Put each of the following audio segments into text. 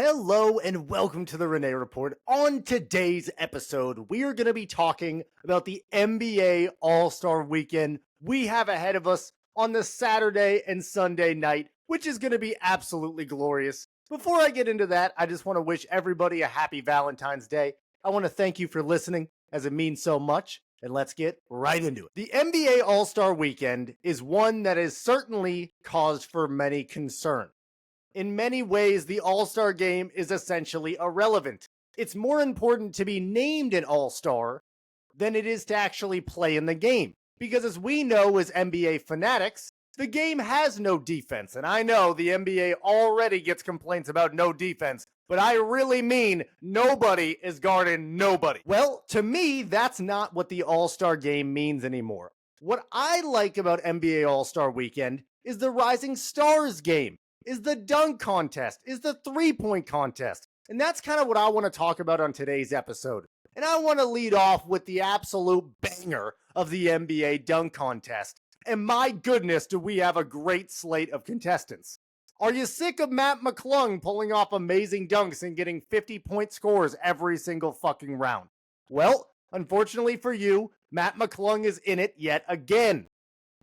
Hello and welcome to the Renee Report. On today's episode, we are going to be talking about the NBA All-Star Weekend we have ahead of us on the Saturday and Sunday night, which is going to be absolutely glorious. Before I get into that, I just want to wish everybody a happy Valentine's Day. I want to thank you for listening, as it means so much, and let's get right into it. The NBA All-Star Weekend is one that is certainly cause for many concern. In many ways, the All-Star game is essentially irrelevant. It's more important to be named an All-Star than it is to actually play in the game. Because as we know as NBA fanatics, the game has no defense. And I know the NBA already gets complaints about no defense, but I really mean nobody is guarding nobody. Well, to me, that's not what the All-Star game means anymore. What I like about NBA All-Star Weekend is the Rising Stars game, is the dunk contest, is the three-point contest. And that's kind of what I want to talk about on today's episode. And I want to lead off with the absolute banger of the NBA dunk contest. And my goodness, do we have a great slate of contestants. Are you sick of Matt McClung pulling off amazing dunks and getting 50-point scores every single fucking round? Well, unfortunately for you, Matt McClung is in it yet again.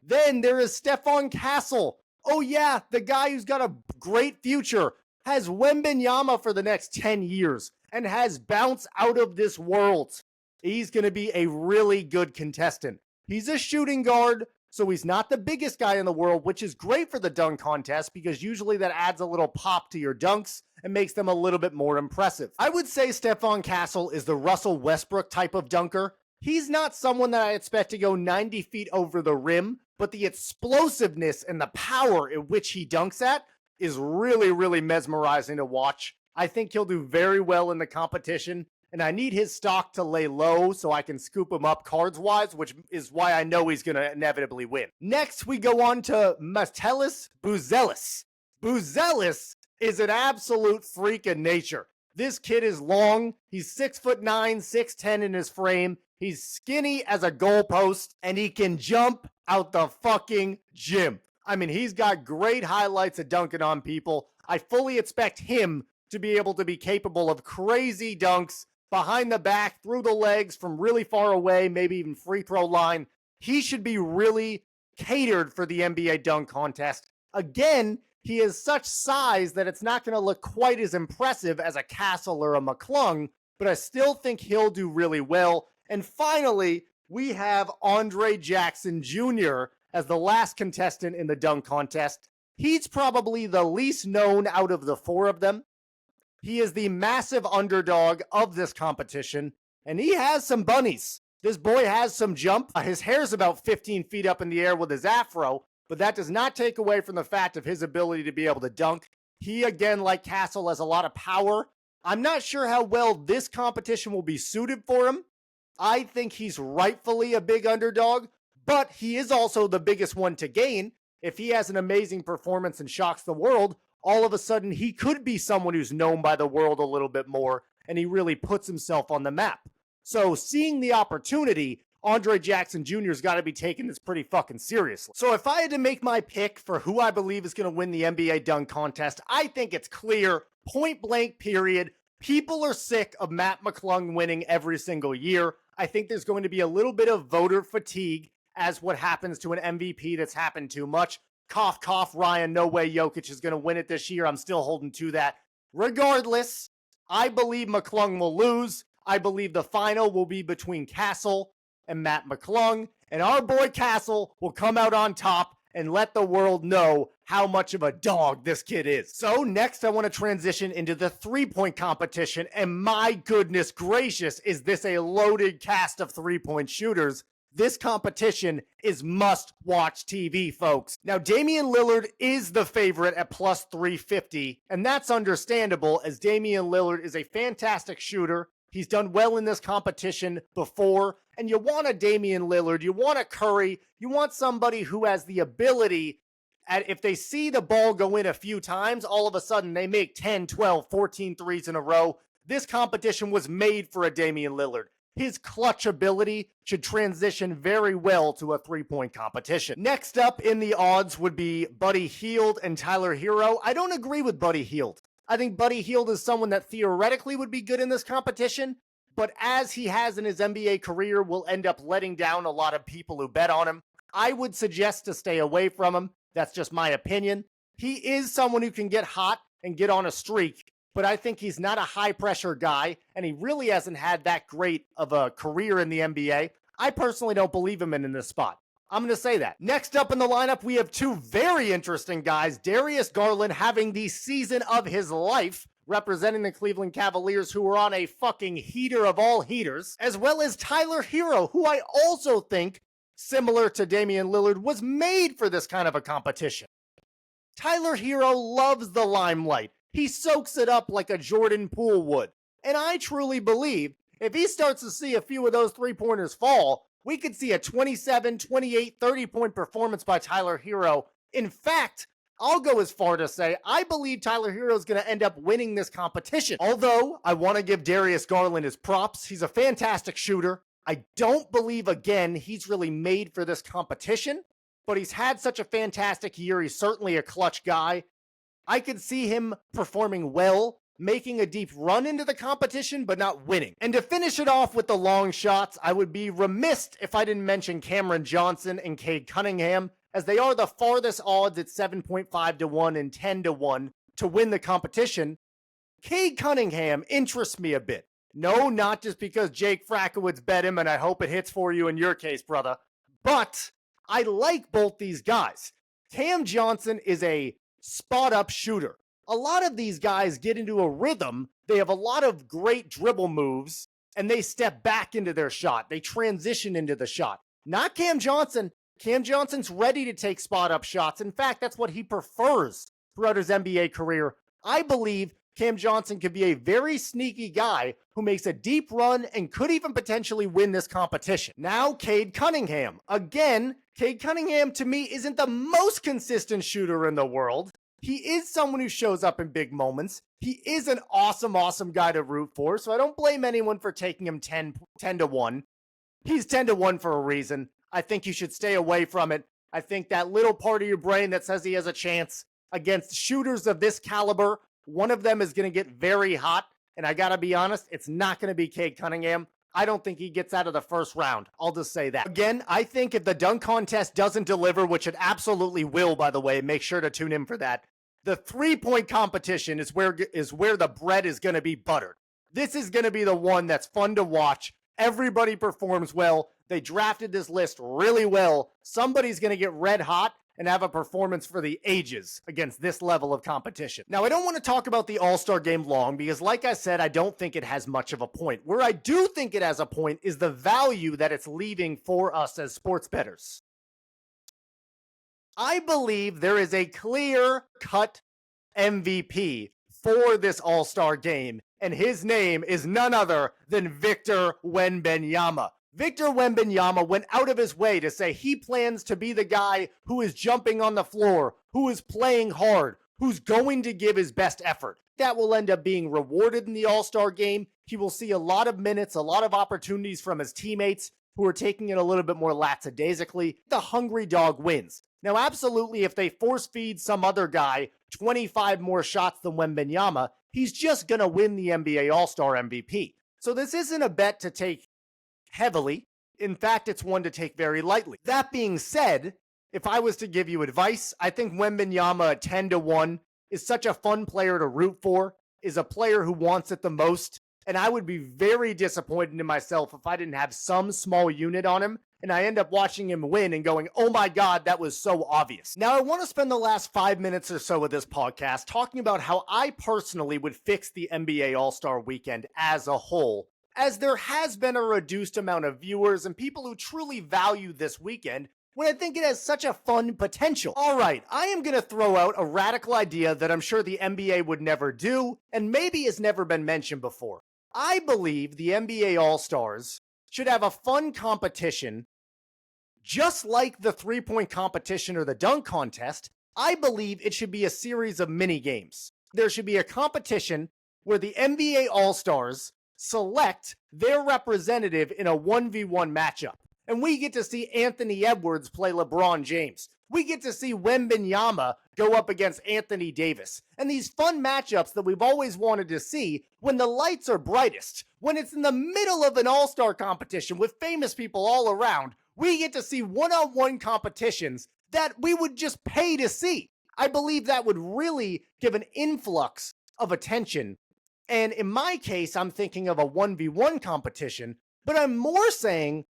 Then there is Stephon Castle. Oh yeah, the guy who's got a great future, has Wembanyama for the next 10 years, and has bounce out of this world. He's going to be a really good contestant. He's a shooting guard, so he's not the biggest guy in the world, which is great for the dunk contest because usually that adds a little pop to your dunks and makes them a little bit more impressive. I would say Stephon Castle is the Russell Westbrook type of dunker. He's not someone that I expect to go 90 feet over the rim, but the explosiveness and the power in which he dunks at is really, really mesmerizing to watch. I think he'll do very well in the competition, and I need his stock to lay low so I can scoop him up cards-wise, which is why I know he's going to inevitably win. Next, we go on to Metellus Buzelis. Buzelis is an absolute freak of nature. This kid is long. He's 6'9", 6'10" in his frame. He's skinny as a goalpost, and he can jump out the fucking gym. I mean, he's got great highlights of dunking on people. I fully expect him to be able to be capable of crazy dunks behind the back, through the legs, from really far away, maybe even free throw line. He should be really catered for the NBA dunk contest. Again, he is such size that it's not going to look quite as impressive as a Castle or a McClung, but I still think he'll do really well. And finally, we have Andre Jackson Jr. as the last contestant in the dunk contest. He's probably the least known out of the four of them. He is the massive underdog of this competition, and he has some bunnies. This boy has some jump. His hair's about 15 feet up in the air with his afro, but that does not take away from the fact of his ability to be able to dunk. He, again, like Castle, has a lot of power. I'm not sure how well this competition will be suited for him. I think he's rightfully a big underdog, but he is also the biggest one to gain. If he has an amazing performance and shocks the world, all of a sudden he could be someone who's known by the world a little bit more, and he really puts himself on the map. So seeing the opportunity, Andre Jackson Jr.'s got to be taking this pretty fucking seriously. So if I had to make my pick for who I believe is going to win the NBA dunk contest, I think it's clear, point blank period. People are sick of Matt McClung winning every single year. I think there's going to be a little bit of voter fatigue as what happens to an MVP that's happened too much. Cough, cough, Ryan, no way Jokic is going to win it this year. I'm still holding to that. Regardless, I believe McClung will lose. I believe the final will be between Castle and Matt McClung, and our boy Castle will come out on top and let the world know how much of a dog this kid is. So next I want to transition into the three-point competition, and my goodness gracious, is this a loaded cast of three-point shooters. This competition is must-watch TV, folks. Now, Damian Lillard is the favorite at plus 350, and that's understandable as Damian Lillard is a fantastic shooter. He's done well in this competition before, and you want a Damian Lillard, you want a Curry, you want somebody who has the ability, if they see the ball go in a few times, all of a sudden they make 10, 12, 14 threes in a row. This competition was made for a Damian Lillard. His clutch ability should transition very well to a three-point competition. Next up in the odds would be Buddy Hield and Tyler Hero. I don't agree with Buddy Hield. I think Buddy Hield is someone that theoretically would be good in this competition, but as he has in his NBA career, will end up letting down a lot of people who bet on him. I would suggest to stay away from him. That's just my opinion. He is someone who can get hot and get on a streak, but I think he's not a high-pressure guy, and he really hasn't had that great of a career in the NBA. I personally don't believe him in this spot. I'm going to say that. Next up in the lineup, we have two very interesting guys. Darius Garland having the season of his life, representing the Cleveland Cavaliers, who are on a fucking heater of all heaters, as well as Tyler Hero, who I also think, similar to Damian Lillard, was made for this kind of a competition. Tyler Hero loves the limelight. He soaks it up like a Jordan Poole would. And I truly believe if he starts to see a few of those three-pointers fall, we could see a 27, 28, 30-point performance by Tyler Hero. In fact, I'll go as far to say I believe Tyler Hero is going to end up winning this competition. Although I want to give Darius Garland his props. He's a fantastic shooter. I don't believe, again, he's really made for this competition, but he's had such a fantastic year. He's certainly a clutch guy. I could see him performing well, making a deep run into the competition, but not winning. And to finish it off with the long shots, I would be remiss if I didn't mention Cameron Johnson and Cade Cunningham, as they are the farthest odds at 7.5 to 1 and 10 to 1 to win the competition. Cade Cunningham interests me a bit. No, not just because Jake Frackowitz bet him, and I hope it hits for you in your case, brother, but I like both these guys. Cam Johnson is a spot-up shooter. A lot of these guys get into a rhythm. They have a lot of great dribble moves, and they step back into their shot. They transition into the shot. Not Cam Johnson. Cam Johnson's ready to take spot-up shots. In fact, that's what he prefers throughout his NBA career. I believe Cam Johnson could be a very sneaky guy who makes a deep run and could even potentially win this competition. Now, Cade Cunningham. Again, Cade Cunningham to me isn't the most consistent shooter in the world. He is someone who shows up in big moments. He is an awesome, awesome guy to root for, so I don't blame anyone for taking him 10 to 1. He's 10 to 1 for a reason. I think you should stay away from it. I think that little part of your brain that says he has a chance against shooters of this caliber, one of them is going to get very hot, and I got to be honest, it's not going to be Cade Cunningham. I don't think he gets out of the first round. I'll just say that. Again, I think if the dunk contest doesn't deliver, which it absolutely will, by the way, make sure to tune in for that. The three-point competition is where the bread is going to be buttered. This is going to be the one that's fun to watch. Everybody performs well. They drafted this list really well. Somebody's going to get red hot and have a performance for the ages against this level of competition. Now, I don't want to talk about the All-Star game long because, like I said, I don't think it has much of a point. Where I do think it has a point is the value that it's leaving for us as sports bettors. I believe there is a clear-cut MVP for this All-Star game, and his name is none other than Victor Wembanyama. Victor Wembanyama went out of his way to say he plans to be the guy who is jumping on the floor, who is playing hard, who's going to give his best effort. That will end up being rewarded in the All-Star game. He will see a lot of minutes, a lot of opportunities from his teammates who are taking it a little bit more lackadaisically. The hungry dog wins. Now, absolutely, if they force feed some other guy 25 more shots than Wembanyama, he's just going to win the NBA All-Star MVP. So this isn't a bet to take heavily. In fact, it's one to take very lightly. That being said, if I was to give you advice, I think Wembanyama at 10 to 1 is such a fun player to root for, is a player who wants it the most, and I would be very disappointed in myself if I didn't have some small unit on him, and I end up watching him win and going, oh my God, that was so obvious. Now, I want to spend the last 5 minutes or so of this podcast talking about how I personally would fix the NBA All-Star Weekend as a whole, as there has been a reduced amount of viewers and people who truly value this weekend when I think it has such a fun potential. All right, I am going to throw out a radical idea that I'm sure the NBA would never do and maybe has never been mentioned before. I believe the NBA All-Stars should have a fun competition just like the three-point competition or the dunk contest. I believe it should be a series of mini games. There should be a competition where the NBA All-Stars select their representative in a 1v1 matchup. And we get to see Anthony Edwards play LeBron James. We get to see Wembanyama go up against Anthony Davis. And these fun matchups that we've always wanted to see when the lights are brightest, when it's in the middle of an all-star competition with famous people all around, we get to see one-on-one competitions that we would just pay to see. I believe that would really give an influx of attention. And in my case, I'm thinking of a 1v1 competition, but I'm more saying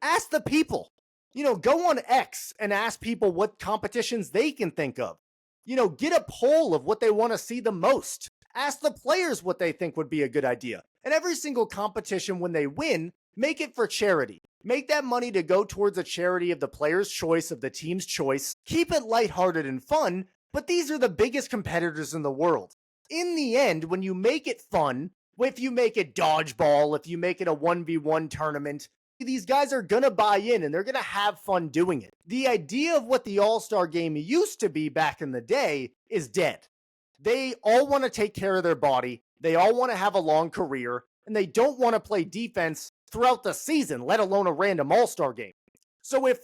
ask the people. Go on X and ask people what competitions they can think of. Get a poll of what they want to see the most. Ask the players what they think would be a good idea. And every single competition, when they win, make it for charity. Make that money to go towards a charity of the player's choice, of the team's choice. Keep it lighthearted and fun, but these are the biggest competitors in the world. In the end, when you make it fun, if you make it dodgeball, if you make it a 1v1 tournament, these guys are going to buy in and they're going to have fun doing it. The idea of what the All-Star game used to be back in the day is dead. They all want to take care of their body. They all want to have a long career, and they don't want to play defense throughout the season, let alone a random All-Star game. So if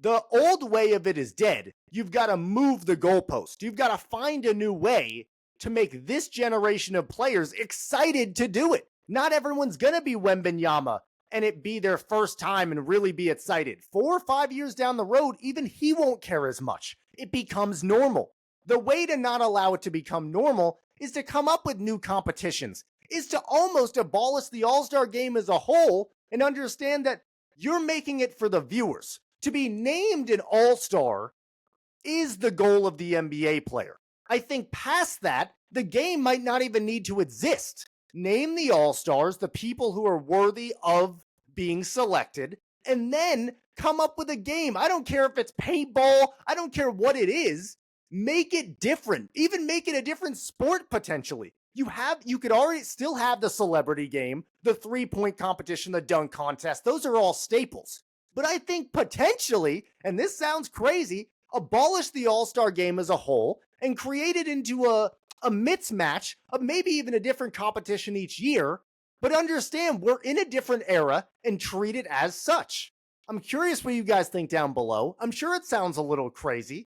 the old way of it is dead, you've got to move the goalpost. You've got to find a new way to make this generation of players excited to do it. Not everyone's going to be Wembanyama and it be their first time and really be excited. 4 or 5 years down the road, even he won't care as much. It becomes normal. The way to not allow it to become normal is to come up with new competitions, is to almost abolish the All-Star game as a whole and understand that you're making it for the viewers. To be named an All-Star is the goal of the NBA player. I think past that, the game might not even need to exist. Name the All-Stars, the people who are worthy of being selected, and then come up with a game. I don't care if it's paintball. I don't care what it is. Make it different. Even make it a different sport potentially. You could already still have the celebrity game, the 3-point competition, the dunk contest. Those are all staples. But I think potentially, and this sounds crazy, abolish the All-Star game as a whole and create it into a mismatch of maybe even a different competition each year, but understand we're in a different era and treat it as such. I'm curious what you guys think down below. I'm sure it sounds a little crazy,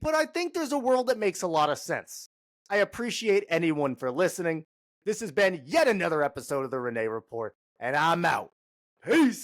but I think there's a world that makes a lot of sense. I appreciate anyone for listening. This has been yet another episode of the Renee Report, and I'm out. Peace!